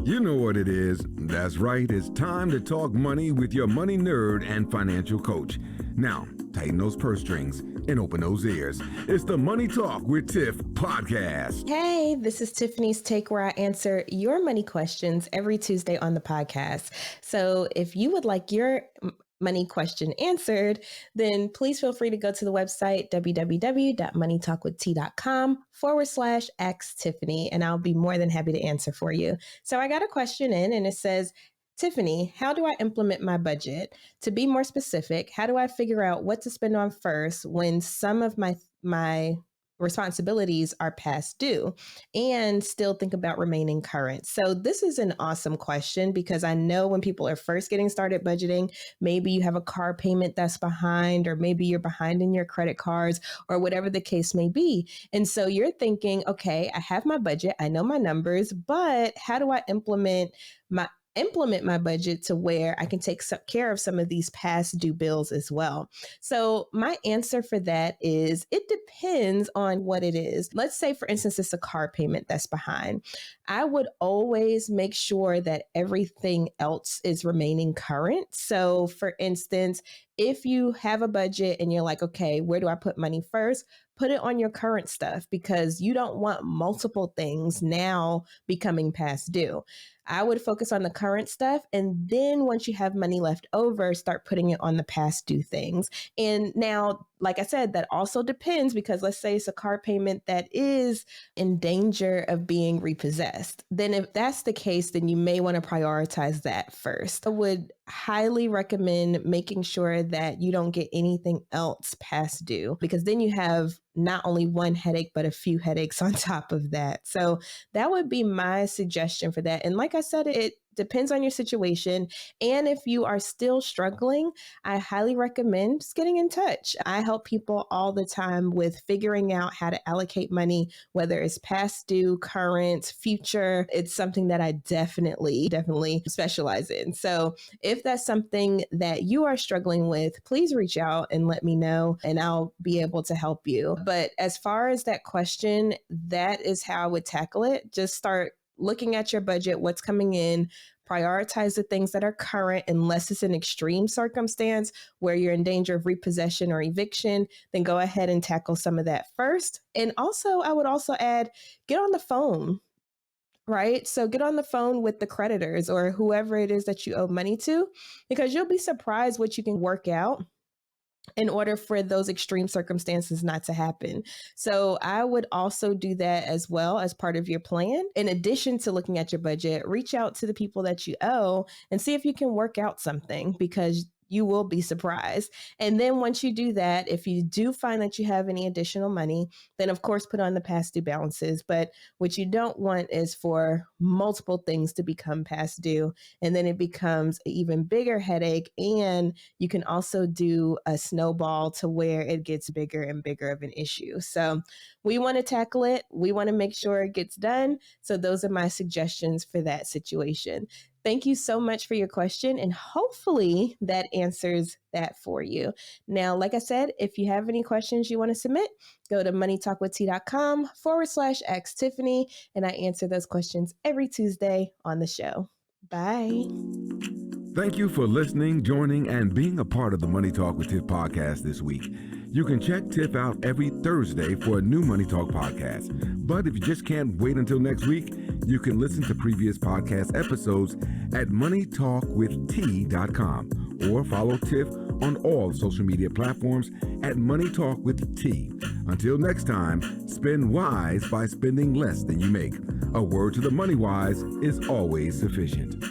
You know what it is. That's right. It's time to talk money with your money nerd and financial coach. Now, tighten those purse strings and open those ears. It's the Money Talk with Tiff podcast. Hey, this is Tiffany's Take, where I answer your money questions every Tuesday on the podcast. So if you would like your money question answered, then please feel free to go to the website www.moneytalkwitht.com/ask Tiffany, and I'll be more than happy to answer for you. So I got a question in, and it says, Tiffany, how do I implement my budget? To be more specific, how do I figure out what to spend on first when some of my responsibilities are past due and still think about remaining current? So this is an awesome question, because I know when people are first getting started budgeting, maybe you have a car payment that's behind, or maybe you're behind in your credit cards, or whatever the case may be. And so you're thinking, okay, I have my budget, I know my numbers, but how do I implement my budget to where I can take care of some of these past due bills as well? So my answer for that is, it depends on what it is. Let's say, for instance, it's a car payment that's behind. I would always make sure that everything else is remaining current. So for instance, if you have a budget and you're like, okay, where do I put money first? Put it on your current stuff, because you don't want multiple things now becoming past due. I would focus on the current stuff. And then once you have money left over, start putting it on the past due things. And now, like I said, that also depends, because let's say it's a car payment that is in danger of being repossessed. Then if that's the case, then you may want to prioritize that first. I would highly recommend making sure that you don't get anything else past due, because then you have not only one headache, but a few headaches on top of that. So that would be my suggestion for that. And like I said, it depends on your situation. And if you are still struggling, I highly recommend just getting in touch. I help people all the time with figuring out how to allocate money, whether it's past due, current, future. It's something that I definitely specialize in. So if that's something that you are struggling with, please reach out and let me know, and I'll be able to help you. But as far as that question, that is how I would tackle it. Just start looking at your budget, what's coming in, prioritize the things that are current, unless it's an extreme circumstance where you're in danger of repossession or eviction, then go ahead and tackle some of that first. And also, I would also add, get on the phone, right? So get on the phone with the creditors or whoever it is that you owe money to, because you'll be surprised what you can work out in order for those extreme circumstances not to happen. So I would also do that as well as part of your plan. In addition to looking at your budget, reach out to the people that you owe and see if you can work out something, because you will be surprised. And then once you do that, if you do find that you have any additional money, then of course put on the past due balances. But what you don't want is for multiple things to become past due, and then it becomes an even bigger headache. And you can also do a snowball to where it gets bigger and bigger of an issue. So we want to tackle it. We want to make sure it gets done. So those are my suggestions for that situation. Thank you so much for your question, and hopefully that answers that for you. Now, like I said, if you have any questions you want to submit, go to moneytalkwitht.com/ask Tiffany, and I answer those questions every Tuesday on the show. Bye. Thank you for listening, joining, and being a part of the Money Talk with Tiff podcast this week. You can check Tiff out every Thursday for a new Money Talk podcast. But if you just can't wait until next week, you can listen to previous podcast episodes at moneytalkwitht.com, or follow Tiff on all social media platforms at Money Talk with T. Until next time, spend wise by spending less than you make. A word to the money wise is always sufficient.